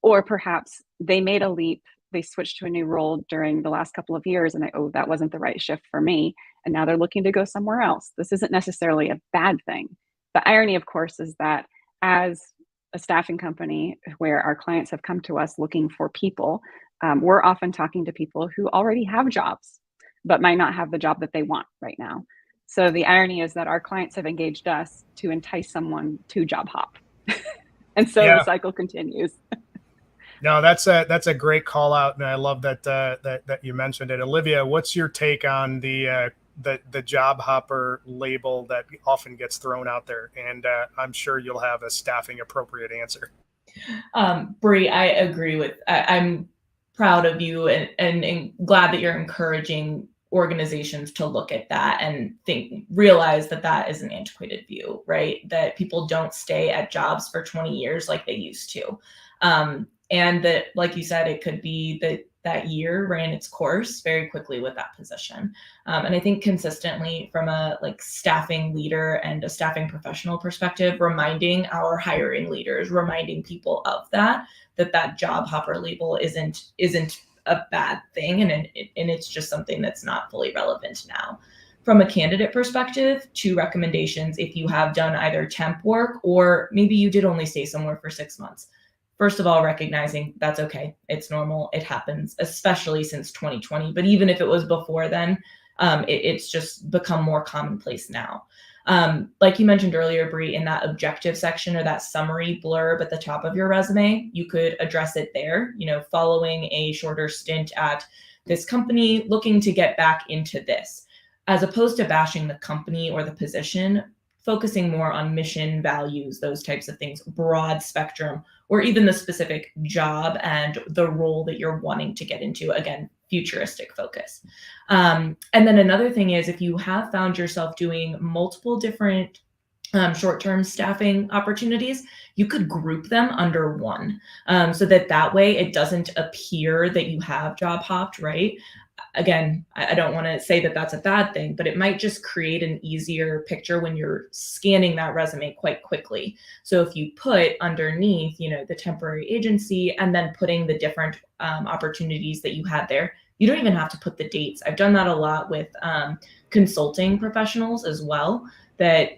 Speaker 3: Or perhaps they made a leap, they switched to a new role during the last couple of years and that wasn't the right shift for me. And now they're looking to go somewhere else. This isn't necessarily a bad thing. The irony, of course, is that as a staffing company where our clients have come to us looking for people, we're often talking to people who already have jobs, but might not have the job that they want right now. So the irony is that our clients have engaged us to entice someone to job hop. And so
Speaker 1: Yeah.
Speaker 3: the cycle continues.
Speaker 1: No, that's a great call out, and I love that you mentioned it. Olivia, what's your take on the job hopper label that often gets thrown out there? And I'm sure you'll have a staffing appropriate answer.
Speaker 2: Bree, I agree with. I'm proud of you and glad that you're encouraging organizations to look at that and realize that that is an antiquated view, right? That people don't stay at jobs for 20 years like they used to. And that, like you said, it could be that year ran its course very quickly with that position. And I think consistently from a staffing leader and a staffing professional perspective, reminding our hiring leaders, reminding people of that job hopper label isn't a bad thing, and it's just something that's not fully relevant now. From a candidate perspective, 2 recommendations if you have done either temp work or maybe you did only stay somewhere for 6 months. First of all, recognizing that's okay. It's normal. It happens, especially since 2020. But even if it was before then, it's just become more commonplace now. Like you mentioned earlier, Bree, in that objective section or that summary blurb at the top of your resume, you could address it there, following a shorter stint at this company, looking to get back into this, as opposed to bashing the company or the position, focusing more on mission, values, those types of things, broad spectrum, or even the specific job and the role that you're wanting to get into. Again, futuristic focus. And then another thing is, if you have found yourself doing multiple different short-term staffing opportunities, you could group them under one, so that way it doesn't appear that you have job hopped, right? Again, I don't want to say that that's a bad thing, but it might just create an easier picture when you're scanning that resume quite quickly. So if you put underneath, the temporary agency and then putting the different opportunities that you had there, you don't even have to put the dates. I've done that a lot with consulting professionals as well,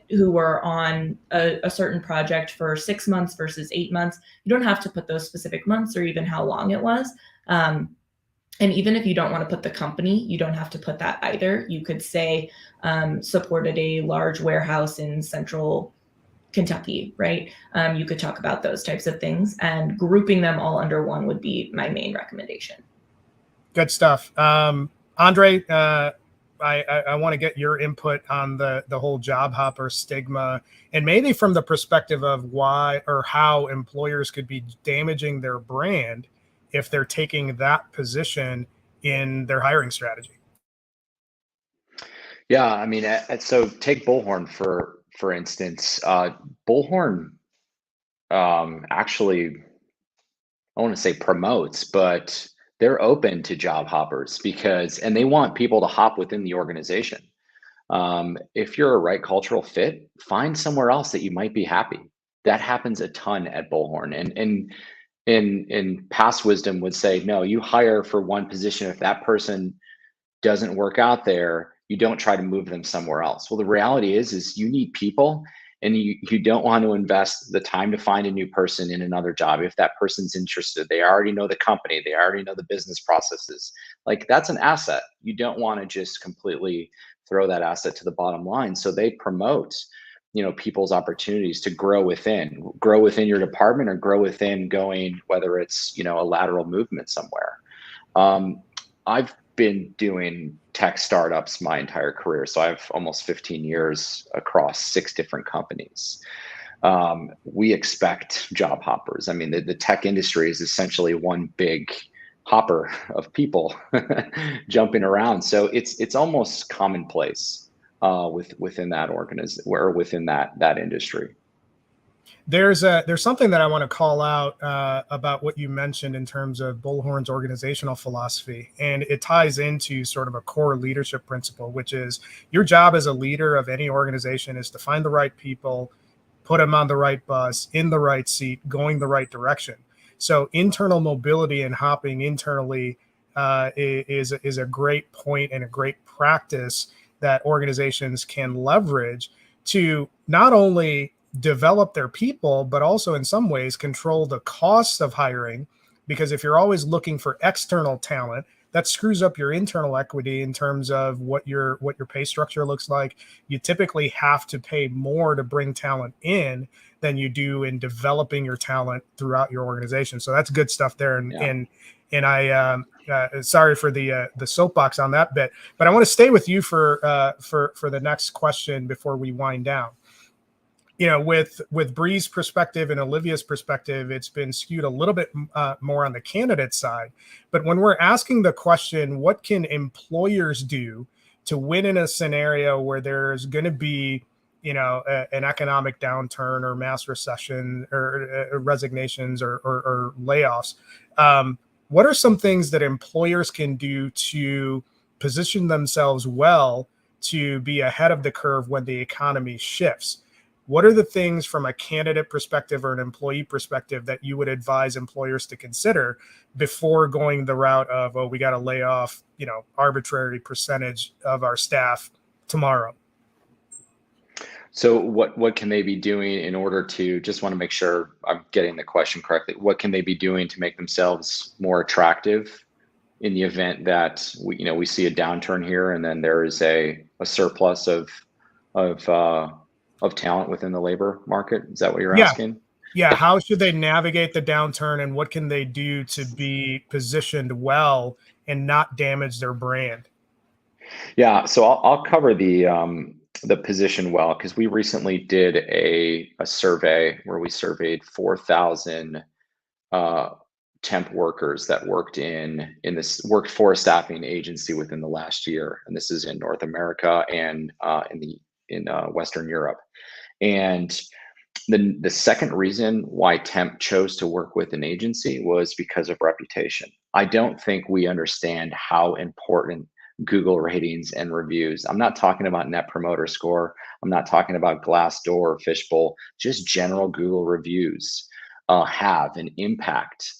Speaker 2: who were on a certain project for 6 months versus 8 months. You don't have to put those specific months or even how long it was. And even if you don't want to put the company, you don't have to put that either. You could say supported a large warehouse in central Kentucky, right? You could talk about those types of things, and grouping them all under one would be my main recommendation.
Speaker 1: Good stuff. Andre, I want to get your input on the whole job hopper stigma, and maybe from the perspective of why or how employers could be damaging their brand if they're taking that position in their hiring strategy.
Speaker 4: Yeah, I mean, so take Bullhorn for instance. Bullhorn actually, I want to say promotes, but they're open to job hoppers and they want people to hop within the organization. If you're a right cultural fit, find somewhere else that you might be happy. That happens a ton at Bullhorn, and in past wisdom would say, no, you hire for one position. If that person doesn't work out there, you don't try to move them somewhere else. Well, the reality is you need people, and you don't want to invest the time to find a new person in another job. If that person's interested, they already know the company, they already know the business processes. That's an asset. You don't want to just completely throw that asset to the bottom line. So they promote people's opportunities to grow within your department, or grow within going, whether it's a lateral movement somewhere. I've been doing tech startups my entire career, so I have almost 15 years across 6 different companies. We expect job hoppers. I mean, the tech industry is essentially one big hopper of people jumping around, so it's almost commonplace within that organization or within that industry.
Speaker 1: There's something that I want to call out about what you mentioned in terms of Bullhorn's organizational philosophy, and it ties into sort of a core leadership principle, which is your job as a leader of any organization is to find the right people, put them on the right bus, in the right seat, going the right direction. So internal mobility and hopping internally is a great point and a great practice that organizations can leverage to not only develop their people, but also in some ways control the costs of hiring. Because if you're always looking for external talent, that screws up your internal equity in terms of what your pay structure looks like. You typically have to pay more to bring talent in than you do in developing your talent throughout your organization. So that's good stuff there. And I sorry for the soapbox on that bit, but I want to stay with you for the next question before we wind down. You know, with Bree's perspective and Olivia's perspective, it's been skewed a little bit more on the candidate side. But when we're asking the question, what can employers do to win in a scenario where there's going to be, you know, an economic downturn or mass recession or resignations or layoffs? What are some things that employers can do to position themselves well to be ahead of the curve when the economy shifts? What are the things from a candidate perspective or an employee perspective that you would advise employers to consider before going the route of, oh, we got to lay off, you know, arbitrary percentage of our staff tomorrow?
Speaker 4: So what can they be doing in order to, just want to make sure I'm getting the question correctly, what can they be doing to make themselves more attractive in the event that we see a downturn here and then there is a surplus of talent within the labor market? Is that what you're asking?
Speaker 1: Yeah. How should they navigate the downturn, and what can they do to be positioned well and not damage their brand?
Speaker 4: Yeah, so I'll cover the position well, because we recently did a survey where we surveyed 4,000 temp workers that worked worked for a staffing agency within the last year, and this is in North America and in Western Europe. And the second reason why temp chose to work with an agency was because of reputation. I don't think we understand how important Google ratings and reviews. I'm not talking about Net Promoter Score. I'm not talking about Glassdoor or Fishbowl. Just general Google reviews have an impact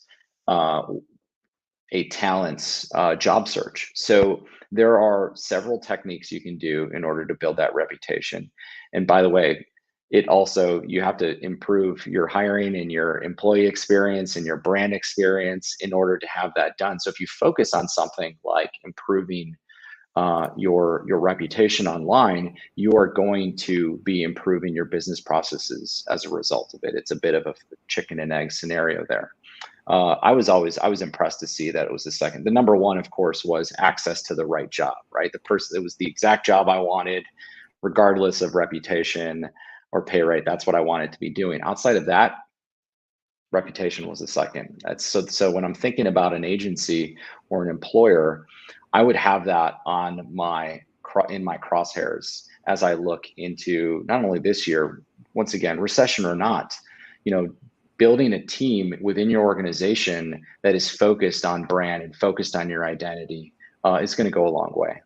Speaker 4: a talent's job search. So there are several techniques you can do in order to build that reputation. And by the way, you have to improve your hiring and your employee experience and your brand experience in order to have that done. So if you focus on something like improving your reputation online, you are going to be improving your business processes as a result of it. It's a bit of a chicken and egg scenario there. I was impressed to see that it was the second. The number one, of course, was access to the right job, right? It was the exact job I wanted, regardless of reputation or pay rate. That's what I wanted to be doing. Outside of that, reputation was the second. So when I'm thinking about an agency or an employer, I would have that on in my crosshairs as I look into not only this year, once again, recession or not, building a team within your organization that is focused on brand and focused on your identity is going to go a long way.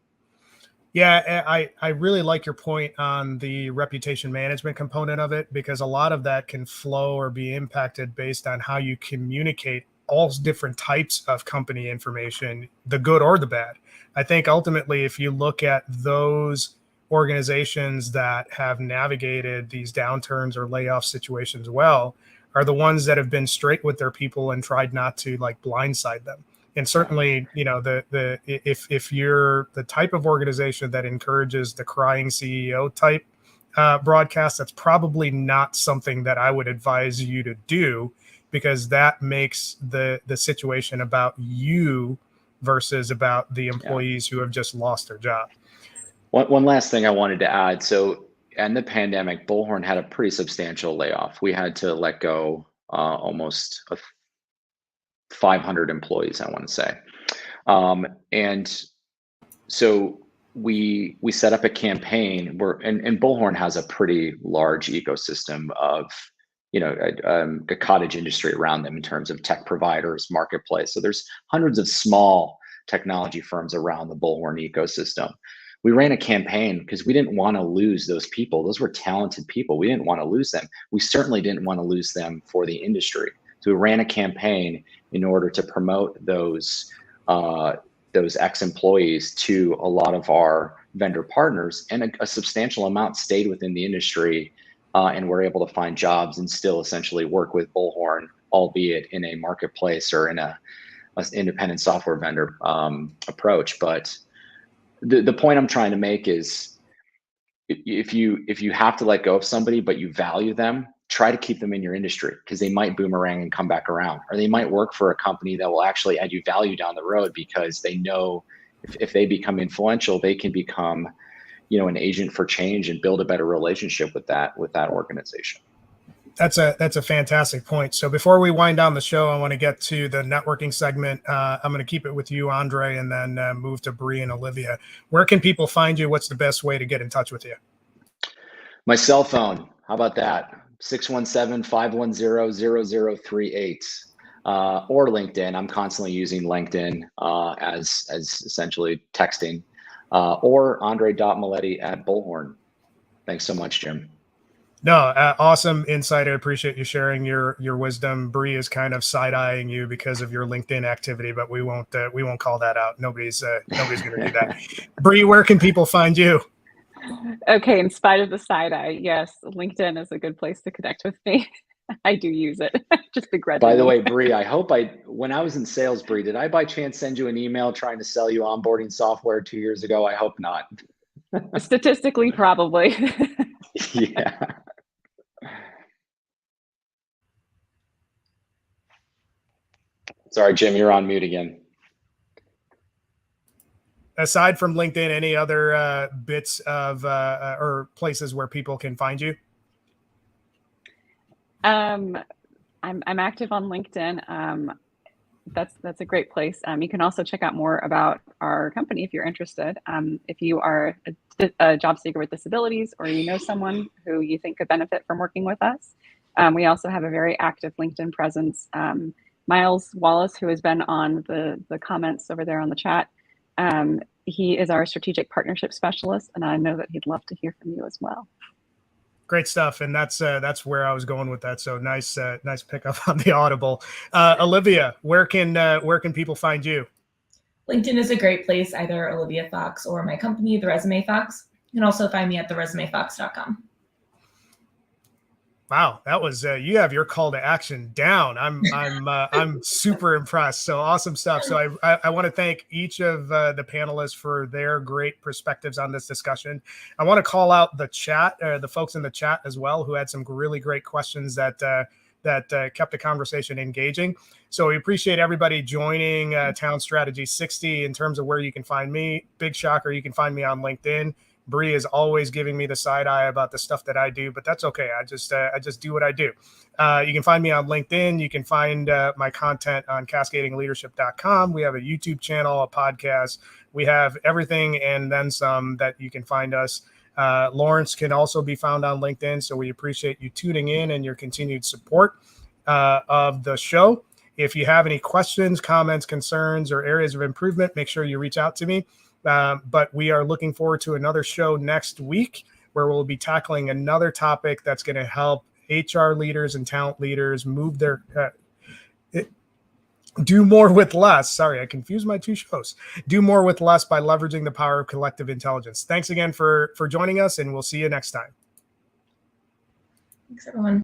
Speaker 1: Yeah, I really like your point on the reputation management component of it, because a lot of that can flow or be impacted based on how you communicate all different types of company information, the good or the bad. I think ultimately, if you look at those organizations that have navigated these downturns or layoff situations well, are the ones that have been straight with their people and tried not to blindside them. And certainly, if you're the type of organization that encourages the crying CEO type broadcast, that's probably not something that I would advise you to do, because that makes the situation about you versus about the employees who have just lost their job.
Speaker 4: One last thing I wanted to add. So in the pandemic, Bullhorn had a pretty substantial layoff. We had to let go almost 500 employees, I want to say. And so we set up a campaign and Bullhorn has a pretty large ecosystem of, a cottage industry around them in terms of tech providers, marketplace. So there's hundreds of small technology firms around the Bullhorn ecosystem. We ran a campaign because we didn't want to lose those people. Those were talented people. We didn't want to lose them. We certainly didn't want to lose them for the industry. So we ran a campaign in order to promote those ex-employees to a lot of our vendor partners, and a substantial amount stayed within the industry and were able to find jobs and still essentially work with Bullhorn, albeit in a marketplace or in a an independent software vendor approach. But the point I'm trying to make is, if you have to let go of somebody, but you value them, try to keep them in your industry, because they might boomerang and come back around, or they might work for a company that will actually add you value down the road, because they know if they become influential, they can become, an agent for change and build a better relationship with that organization.
Speaker 1: That's a fantastic point. So before we wind down the show, I want to get to the networking segment. I'm going to keep it with you, Andre, and then move to Bree and Olivia. Where can people find you? What's the best way to get in touch with you?
Speaker 4: My cell phone. How about that? 617-510-0038. Or LinkedIn. I'm constantly using LinkedIn as essentially texting. Or Andre.Maletti@Bullhorn. Thanks so much, Jim.
Speaker 1: No, awesome insight. I appreciate you sharing your wisdom. Bree is kind of side-eyeing you because of your LinkedIn activity, but we won't call that out. Nobody's going to do that. Bree, where can people find you?
Speaker 3: Okay, in spite of the side eye, yes, LinkedIn is a good place to connect with me. I do use it, just begrudgingly.
Speaker 4: By the way, Bree, when I was in sales, Bree, did I by chance send you an email trying to sell you onboarding software 2 years ago? I hope not.
Speaker 3: Statistically, probably.
Speaker 4: Yeah. Sorry, Jim, you're on mute again.
Speaker 1: Aside from LinkedIn, any other bits of or places where people can find you?
Speaker 3: I'm active on LinkedIn. That's a great place. You can also check out more about our company if you're interested. If you are a job seeker with disabilities, or you know someone who you think could benefit from working with us, we also have a very active LinkedIn presence. Miles Wallace, who has been on the comments over there on the chat, he is our strategic partnership specialist, and I know that he'd love to hear from you as well.
Speaker 1: Great stuff, and that's where I was going with that. So nice pickup on the audible. Olivia, where can people find you?
Speaker 2: LinkedIn is a great place, either Olivia Fox or my company, The Resume Fox. You can also find me at theresumefox.com.
Speaker 1: Wow, that was you have your call to action down. I'm super impressed. So awesome stuff. So I want to thank each of the panelists for their great perspectives on this discussion. I want to call out the chat, the folks in the chat as well, who had some really great questions that kept the conversation engaging. So we appreciate everybody joining Town Strategy 60. In terms of where you can find me, big shocker, you can find me on LinkedIn. Bree is always giving me the side eye about the stuff that I do, but that's okay. I just do what I do. You can find me on LinkedIn. You can find my content on cascadingleadership.com. We have a YouTube channel, a podcast. We have everything and then some that you can find us. Lawrence can also be found on LinkedIn. So we appreciate you tuning in and your continued support of the show. If you have any questions, comments, concerns, or areas of improvement, make sure you reach out to me. But we are looking forward to another show next week where we'll be tackling another topic that's going to help HR leaders and talent leaders move their do more with less. Sorry, I confused my two shows. Do more with less by leveraging the power of collective intelligence. Thanks again for joining us, and we'll see you next time.
Speaker 2: Thanks, everyone.